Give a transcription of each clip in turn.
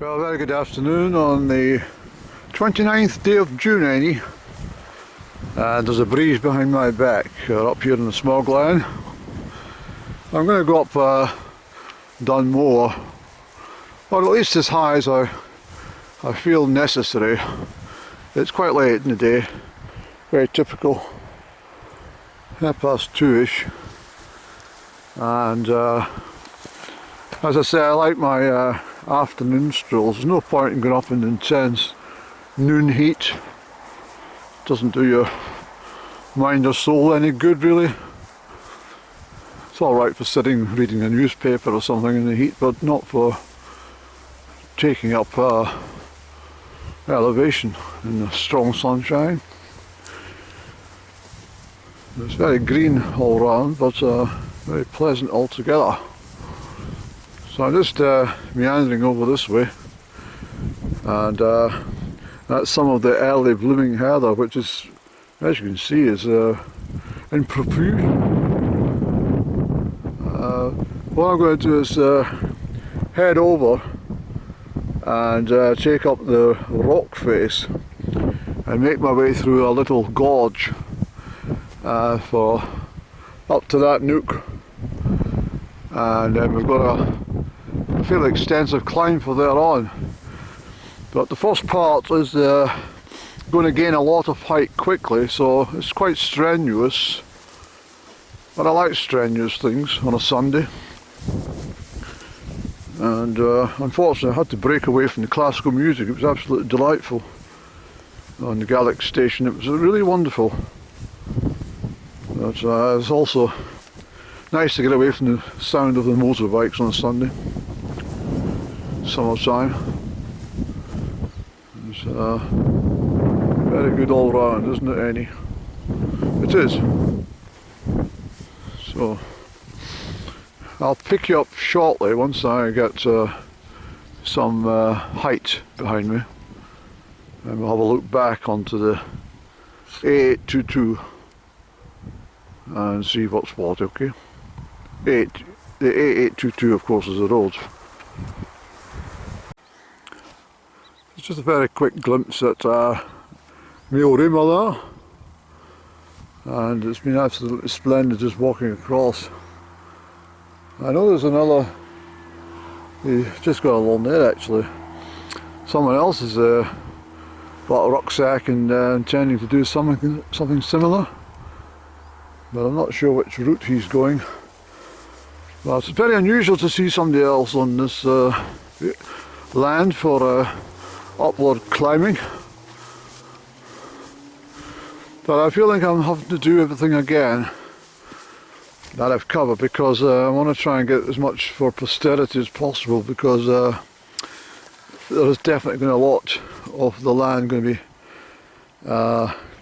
Well, very good afternoon on the 29th day of June, and there's a breeze behind my back. We're up here in the Sma Glen. I'm going to go up Dun Mor, or at least as high as I feel necessary. It's quite late in the day, very typical, 2:30ish, and as I say, I like my afternoon strolls. There's no point in going up in the intense noon heat. Doesn't do your mind or soul any good, really. It's alright for sitting reading a newspaper or something in the heat, but not for taking up elevation in the strong sunshine. It's very green all round, but very pleasant altogether. So I'm just meandering over this way, and that's some of the early blooming heather, which is, as you can see, is in profusion. What I'm going to do is head over and take up the rock face and make my way through a little gorge for up to that nook, and then we've got a fairly extensive climb for there on. But the first part is going to gain a lot of height quickly, so it's quite strenuous, but I like strenuous things on a Sunday. And unfortunately I had to break away from the classical music. It was absolutely delightful on the Gaelic station. It was really wonderful, but it's also nice to get away from the sound of the motorbikes on a Sunday, summertime. It's very good all round, isn't it, Annie? It is. So I'll pick you up shortly once I get some height behind me, and we'll have a look back onto the A822 and see what's what, okay? The A822, of course, is the road. It's just a very quick glimpse at Mor Ascent, and it's been absolutely splendid just walking across. I know there's another, you just got along there actually. Someone else has bought a rucksack and intending to do something similar, but I'm not sure which route he's going. Well, it's very unusual to see somebody else on this land for upward climbing, but I feel like I'm having to do everything again that I've covered, because I want to try and get as much for posterity as possible, because there is definitely going to be a lot of the land going to be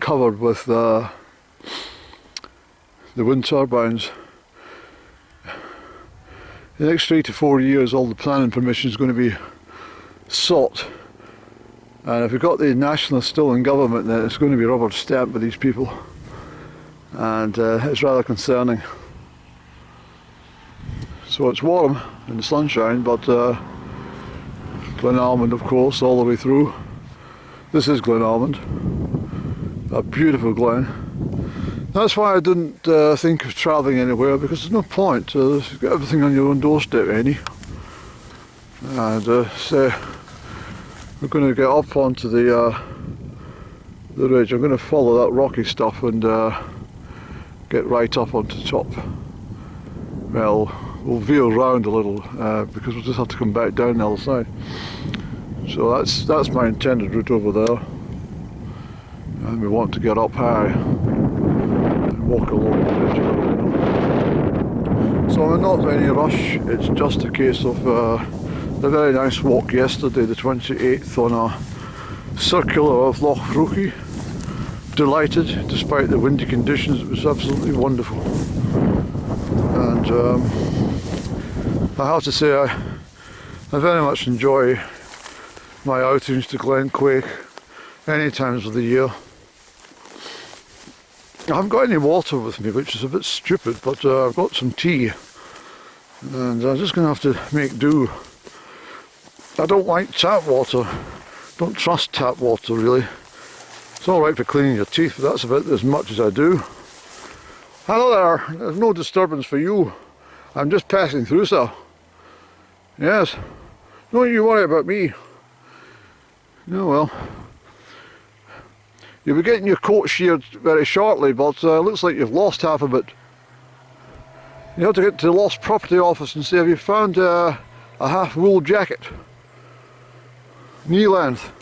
covered with the wind turbines. In the next 3 to 4 years, all the planning permission is going to be sought, and if we've got the nationalists still in government, then it's going to be rubber stamped with these people, and it's rather concerning. So it's warm in the sunshine, but Glenalmond, of course, all the way through. This is Glenalmond, a beautiful glen. That's why I didn't think of travelling anywhere, because there's no point. You've got everything on your own doorstep, Annie. And so we're going to get up onto the ridge. I'm going to follow that rocky stuff and get right up onto the top. Well, we'll veer round a little because we'll just have to come back down the other side. So that's my intended route over there, and we want to get up high and walk along the ridge a little bit. So I'm not in any rush. It's just a case of a very nice walk yesterday, the 28th, on a circular of Loch Ruchi. Delighted, despite the windy conditions. It was absolutely wonderful. And I have to say, I very much enjoy my outings to Glen Quake any times of the year. I haven't got any water with me, which is a bit stupid, but I've got some tea, and I'm just going to have to make do. I don't like tap water. Don't trust tap water really. It's alright for cleaning your teeth, but that's about as much as I do. Hello there, there's no disturbance for you. I'm just passing through, sir. Yes. Don't you worry about me. No, well. You'll be getting your coat sheared very shortly, but looks like you've lost half of it. You have to get to the lost property office and say, have you found a half wool jacket? Knee length.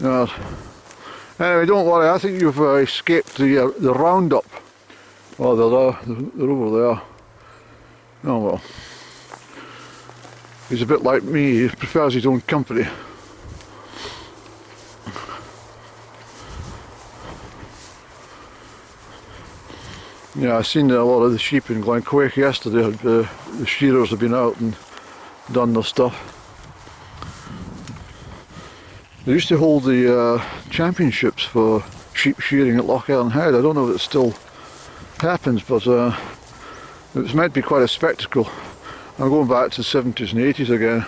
Yes. Anyway, don't worry, I think you've escaped the roundup. Oh, they're over there. Oh well. He's a bit like me, he prefers his own company. Yeah, I seen a lot of the sheep in Crieff yesterday. The shearers have been out and done their stuff. They used to hold the championships for sheep shearing at Loch Ellen Head. I don't know if it still happens, but it was meant to be quite a spectacle. I'm going back to the 70s and 80s again.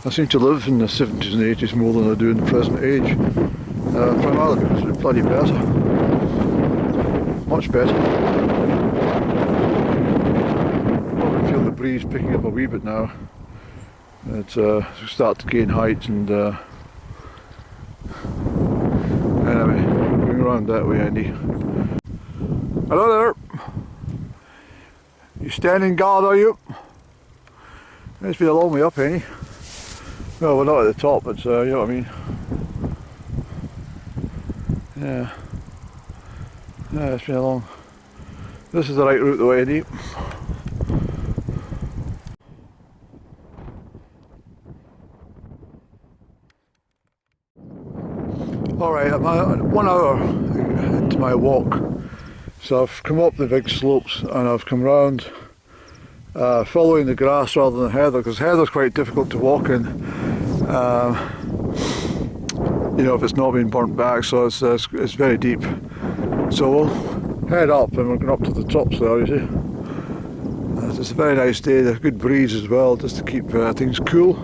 I seem to live in the 70s and 80s more than I do in the present age. Primarily because it's bloody better. Much better. I feel the breeze picking up a wee bit now. It's start to gain height and anyway, going around that way, Andy. Hello there. You standing guard, are you? It's been a long way up, Andy. Well, we're not at the top, but you know what I mean. Yeah. Yeah, it's been a long. This is the right route though, Andy. Alright, I'm 1 hour into my walk. So I've come up the big slopes and I've come round following the grass rather than heather, because heather's quite difficult to walk in. You know, if it's not been burnt back, so it's very deep. So we'll head up and we're going up to the tops there, you see. It's a very nice day, there's a good breeze as well, just to keep things cool.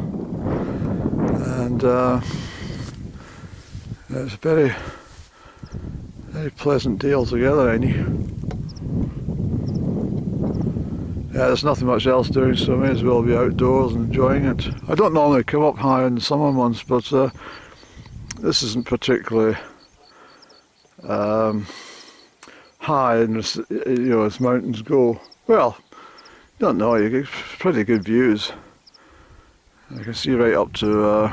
And it's a very, very pleasant day altogether, Andy. Yeah, there's nothing much else doing, so I may as well be outdoors and enjoying it. I don't normally come up high in the summer months, but this isn't particularly high, and you know, as mountains go. Well, don't know, you get pretty good views. I can see right up to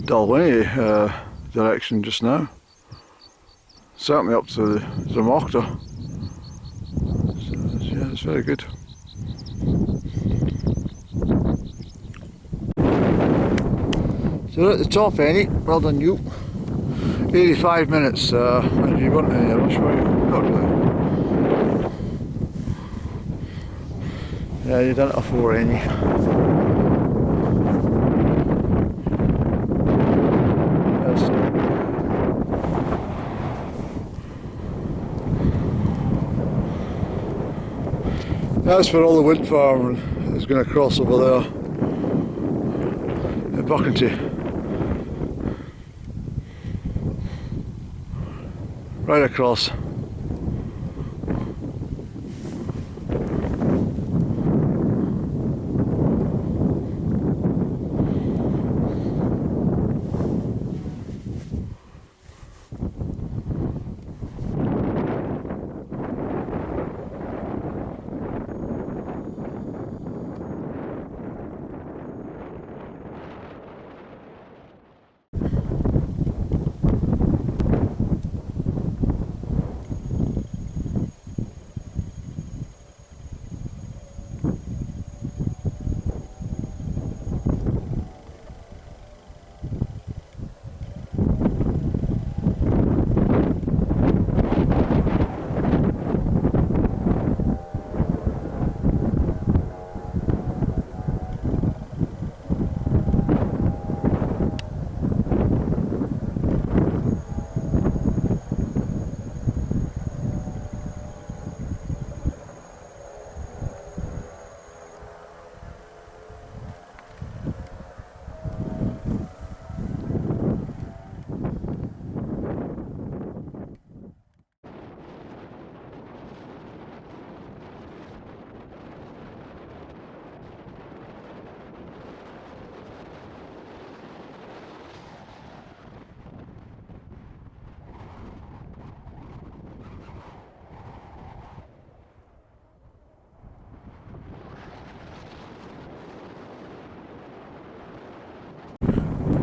Dalwhinnie direction just now. Certainly up to the Mor. So, yeah, it's very good. So we're at the top, Annie. Well done, you. 85 minutes. And you weren't in a rush, were you? Not really. Yeah, you've done it before, Annie. That's where all the wind farm is going to cross over there at Buckenty. Right across.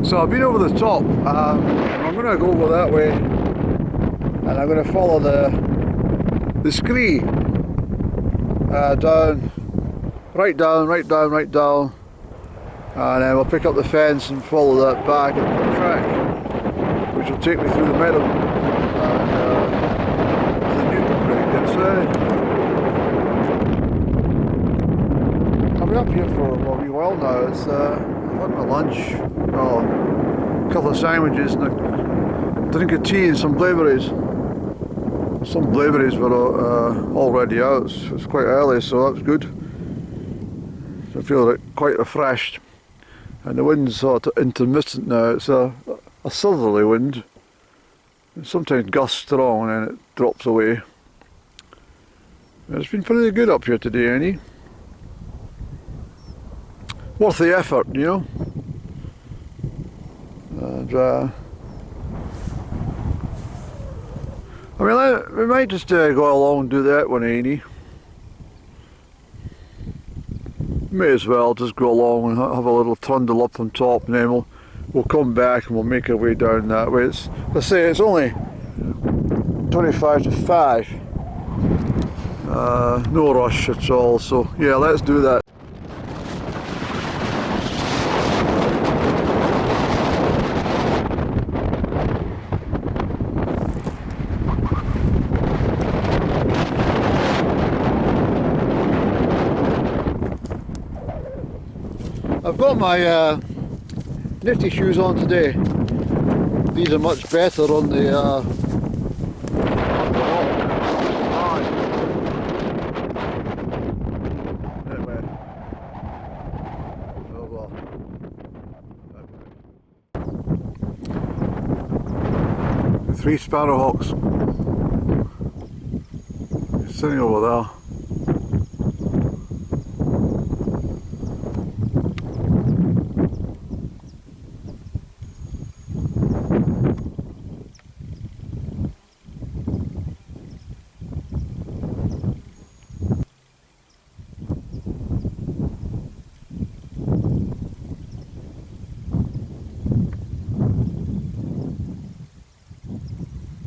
So I've been over the top, and I'm going to go over that way, and I'm going to follow the Crieff down, right down, and then we'll pick up the fence and follow that back at the track, which will take me through the meadow and the Newton Creek. I've been up here for a wee while now. I've had my lunch, well, a couple of sandwiches and a drink of tea and some blaeberries. Some blaeberries were already out. It's quite early, so that was good. I feel quite refreshed. And the wind's sort of intermittent now. It's a southerly wind. Sometimes gusts strong and then it drops away. It's been pretty good up here today, Annie. Worth the effort, you know. And I mean, we might just go along and do that one, Annie. May as well just go along and have a little trundle up on top, and then we'll come back and we'll make our way down that way. Let's say it's only 25 to 5. No rush at all, so yeah, let's do that. I've got my nifty shoes on today. These are much better on the rock. Anyway. Oh well. The 3 sparrowhawks sitting over there.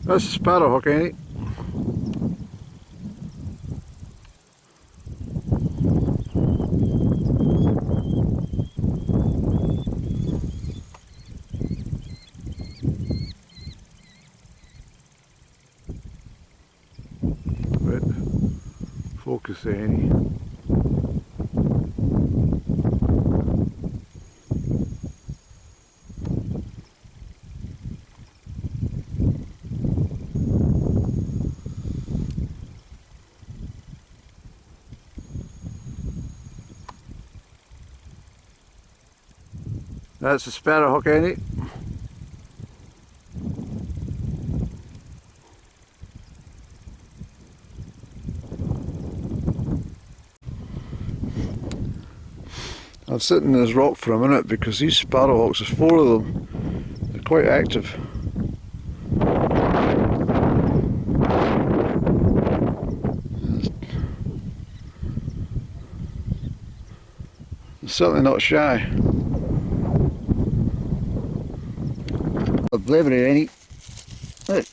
That's a sparrowhawk, ain't it? But focus, ain't it? That's a sparrowhawk, ain't it? I'll sit in this rock for a minute because these sparrowhawks, there's 4 of them. They're quite active. They're certainly not shy. A blaeberry, ain't it? Look.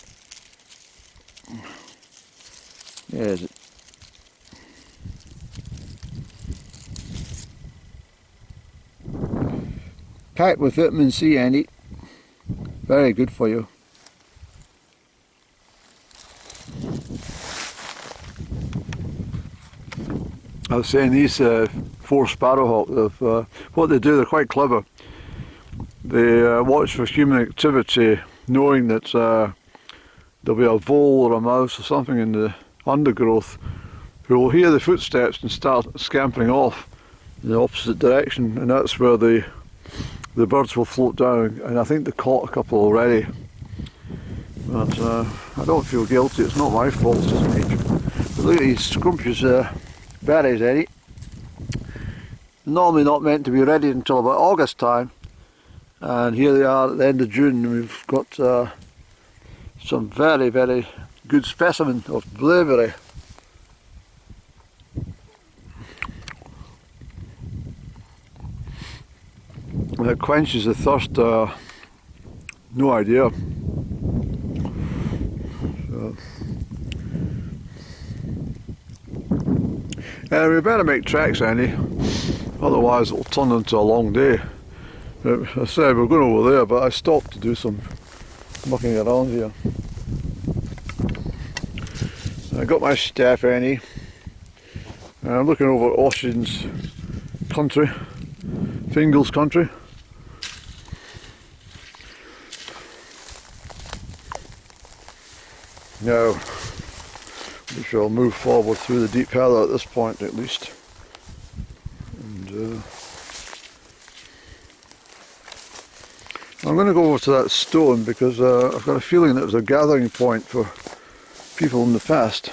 There's it. Packed with vitamin C, ain't it? Very good for you. I was saying these 4 sparrowhawks, what they do, they're quite clever. They watch for human activity, knowing that there'll be a vole or a mouse or something in the undergrowth, who will hear the footsteps and start scampering off in the opposite direction, and that's where the birds will float down. And I think they caught a couple already. But I don't feel guilty, it's not my fault, it's just nature. But look at these scrumptious berries, Eddie. Normally not meant to be ready until about August time. And here they are at the end of June, and we've got some very, very good specimen of blaeberry. that quenches the thirst, no idea. So, we better make tracks, Andy, otherwise it'll turn into a long day. I said we're going over there, but I stopped to do some mucking around here. I got my staff, Annie, and I'm looking over Ossian's country, Fingal's country. Now, we shall move forward through the deep heather at this point at least. And I'm going to go over to that stone because I've got a feeling that it was a gathering point for people in the past.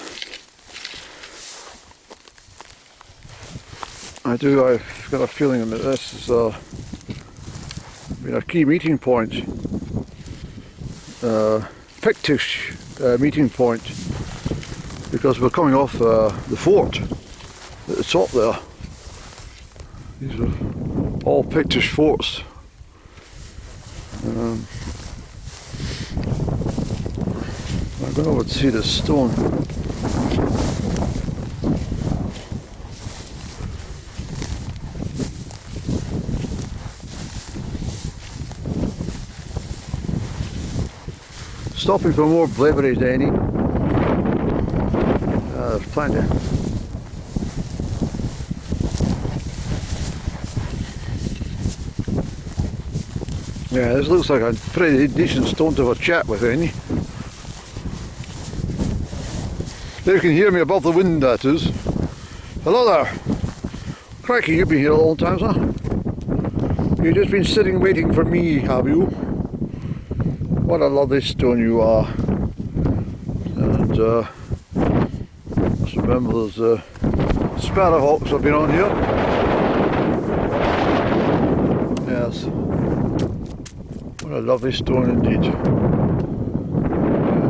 I've got a feeling that this has been a key meeting point, Pictish meeting point, because we're coming off the fort at the top there. These are all Pictish forts. I'm going over to see this stone. Stopping for more blaeberries, Annie. There's plenty. Yeah, this looks like a pretty decent stone to have a chat with, Annie. You can hear me above the wind, that is. Hello there. Crikey, you've been here a long time, huh? You've just been sitting waiting for me, have you? What a lovely stone you are. And just remember there's sparrowhawks have been on here. Yes. What a lovely stone indeed. I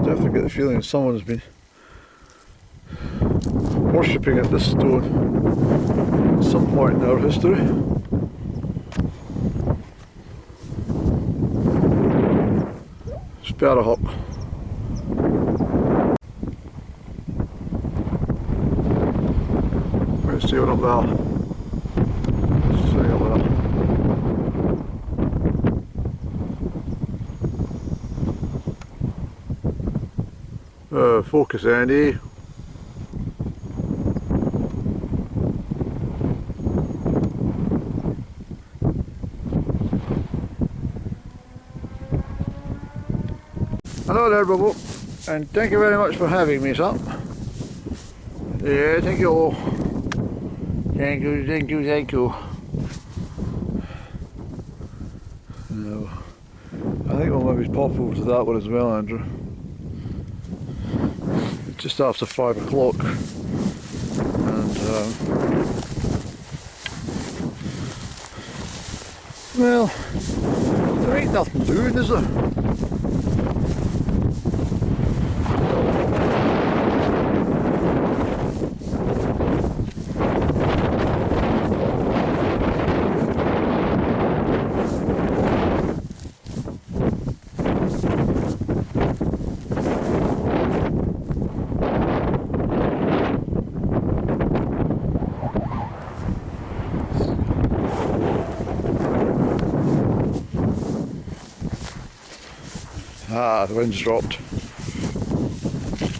definitely get the feeling someone's been worshipping at this stone at some point in our history. Sparrowhawk. Let's see what up there. See up there. Focus, Andy. Hello there, Bobo, and thank you very much for having me, sir. Yeah, thank you. Thank you, thank you, thank you. No, I think we'll maybe pop over to that one as well, Andrew. It's just after 5 o'clock, and well, there ain't nothing doing, is there? Ah, the wind's dropped.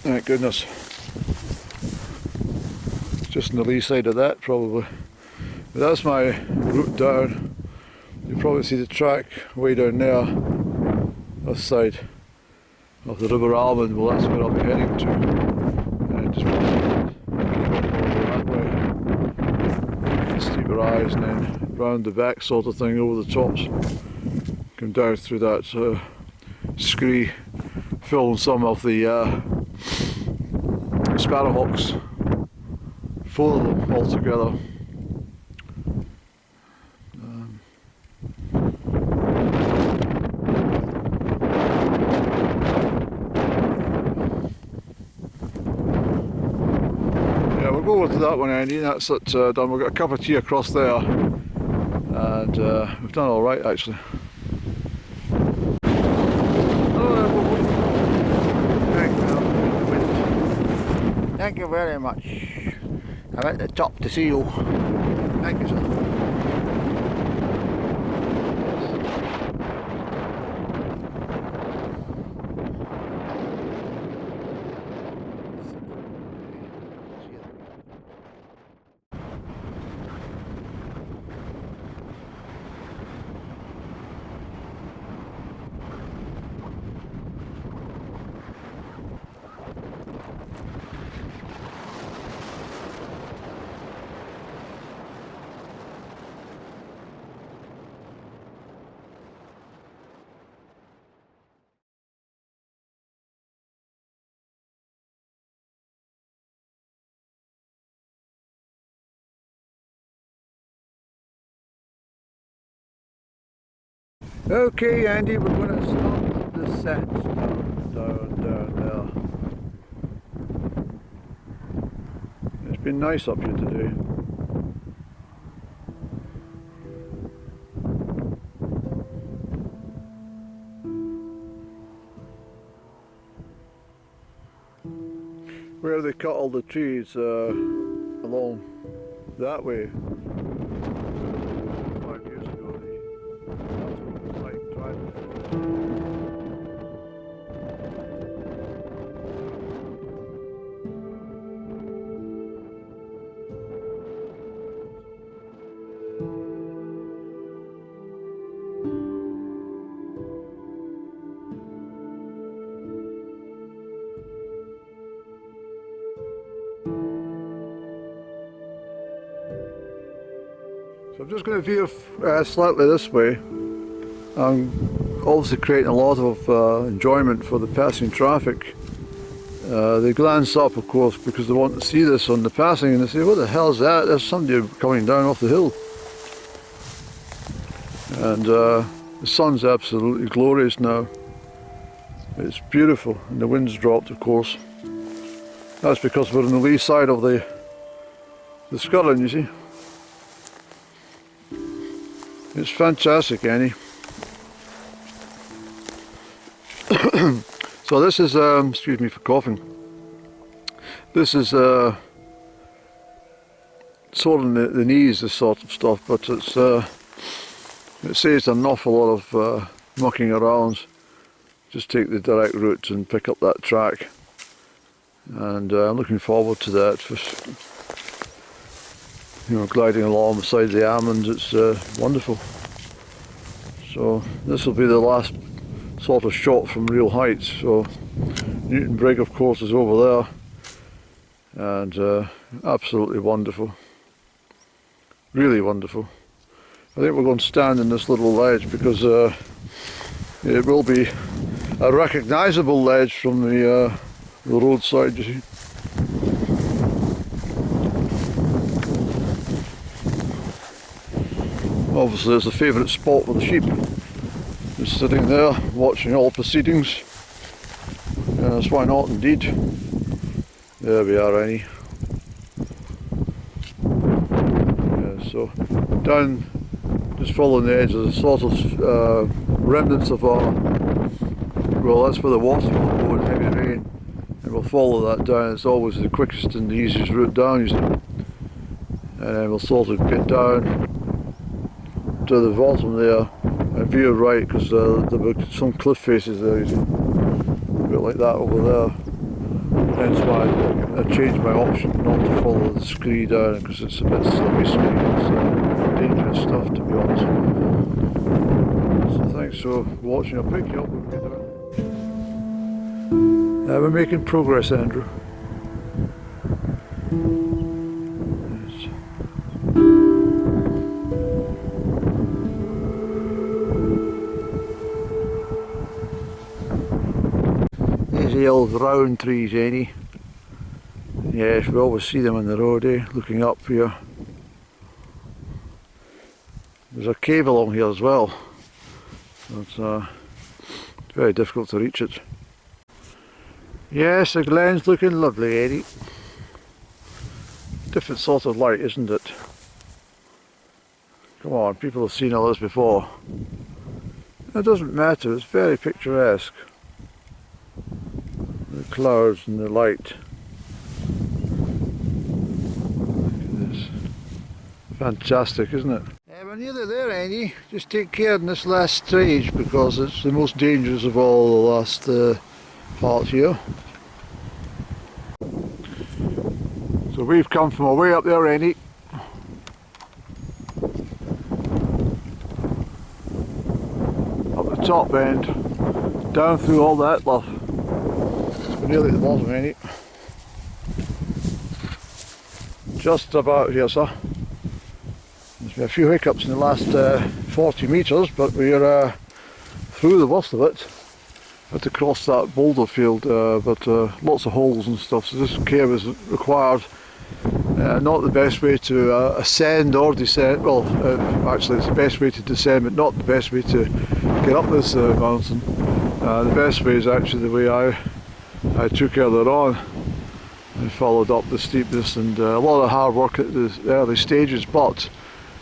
Thank goodness. Just on the lee side of that, probably. But that's my route down. You'll probably see the track way down there, this side of the River Almond. Well, that's where I'll be heading to. And just keep on over that way. Steep rise and then round the back sort of thing over the tops. Come down through that scree, film some of the sparrowhawks, 4 of them all together. Yeah, we'll go over to that one, Andy. That's at Dun Mor. We've got a cup of tea across there, and we've done all right actually. Thank you very much. I'm at the top to see you. Thank you, sir. Okay, Andy, we're going to start the descent down there. It's been nice up here today. Where they cut all the trees along that way. 5 years ago, that's what it was like driving through. So I'm just going to veer slightly this way. I'm obviously creating a lot of enjoyment for the passing traffic. They glance up, of course, because they want to see this on the passing, and they say, what the hell's that? There's somebody coming down off the hill. And the sun's absolutely glorious now. It's beautiful, and the wind's dropped, of course. That's because we're on the lee side of the Scullin, you see. It's fantastic, Annie. So this is, excuse me for coughing. This is sort of the knees, this sort of stuff, but it's it saves an awful lot of mucking around. Just take the direct route and pick up that track. And I'm looking forward to that. You know, gliding along beside the almond, it's wonderful. So this will be the last sort of shot from real heights. So Newton Brig, of course, is over there, and absolutely wonderful, really wonderful. I think we're going to stand in this little ledge because it will be a recognisable ledge from the roadside, you see. Obviously it's a favourite spot for the sheep. Just sitting there watching all proceedings. Yes, why not indeed. There we are, Annie. Yeah, so down, just following the edge, there's a sort of remnants of our, well, that's where the water will go in heavy rain, and we'll follow that down. It's always the quickest and the easiest route down, you see. And then we'll sort of get down to the bottom there and veer right, because there were some cliff faces there, you see, a bit like that over there. Hence why I changed my option not to follow the scree down, because it's a bit slippery scree. It's dangerous stuff, to be honest. So thanks for watching. I'll pick you up when we get down. We're making progress, Andrew. The old round trees, Annie. Yes, we always see them on the road, looking up here. There's a cave along here as well. It's very difficult to reach it. Yes, the glen's looking lovely, Eddie. Different sort of light, isn't it? Come on, people have seen all this before. It doesn't matter, it's very picturesque. The clouds and the light. Look at this. Fantastic, isn't it? We're nearly there, Andy. Just take care in this last stage because it's the most dangerous of all the last part here. So we've come from away up there, Andy. Up the top end, down through all that, love. We're nearly at the bottom, Andy. Just about here, sir. There's been a few hiccups in the last 40 metres, but we're through the worst of it. Had to cross that boulder field, but lots of holes and stuff, so this care was required. Not the best way to ascend or descend. Well, actually it's the best way to descend, but not the best way to get up this mountain. The best way is actually the way I took earlier on. I followed up the steepness, and a lot of hard work at the early stages, but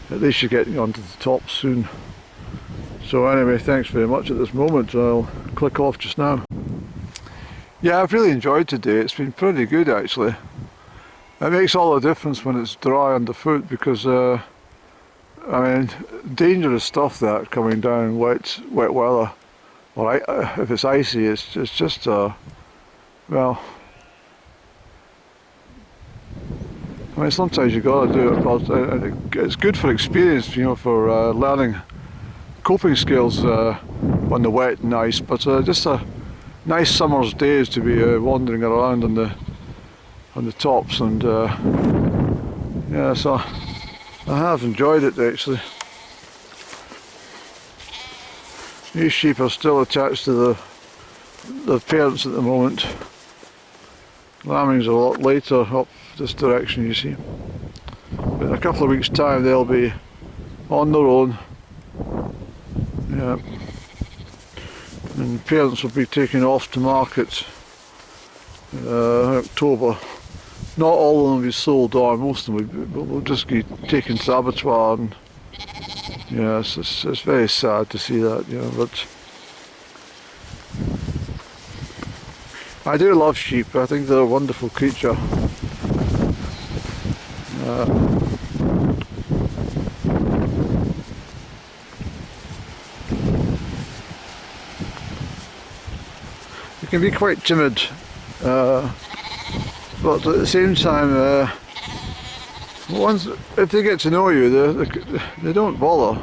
at least you're getting onto the top soon. So anyway, thanks very much at this moment. I'll click off just now. Yeah, I've really enjoyed today. It's been pretty good actually. It makes all the difference when it's dry underfoot because I mean, dangerous stuff that coming down wet weather, or if it's icy, it's just well, I mean, sometimes you've got to do it, but it's good for experience, you know, for learning coping skills on the wet and ice. But just a nice summer's days to be wandering around on the tops, and yeah, so I have enjoyed it actually. These sheep are still attached to the parents at the moment. Lambing's a lot later up this direction, you see. But in a couple of weeks' time they'll be on their own. Yeah. And parents will be taken off to market in October. Not all of them will be sold on, most of them will just be taken to the abattoir, and yeah, it's very sad to see that, you know, but I do love sheep. I think they're a wonderful creature. They can be quite timid, but at the same time, if they get to know you, they don't bother.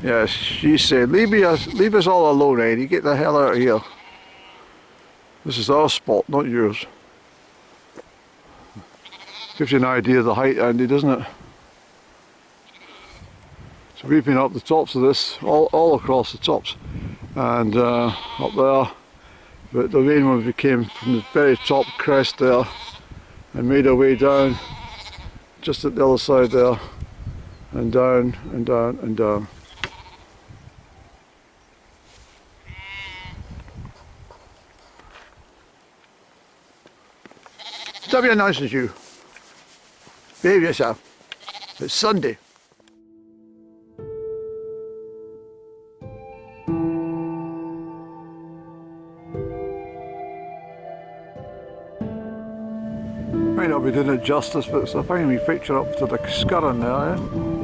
Yes, she said, leave us all alone, Eddie, get the hell out of here. This is our spot, not yours. Gives you an idea of the height, Andy, doesn't it? So we've been up the tops of this, all across the tops, and up there, but the main one we came from the very top crest there and made our way down just at the other side there, and down and down and down. Stop your nonsense, you. Behave yourself. It's Sunday. Might not be doing it justice, but it's a fine wee picture up to the scurrin there, eh?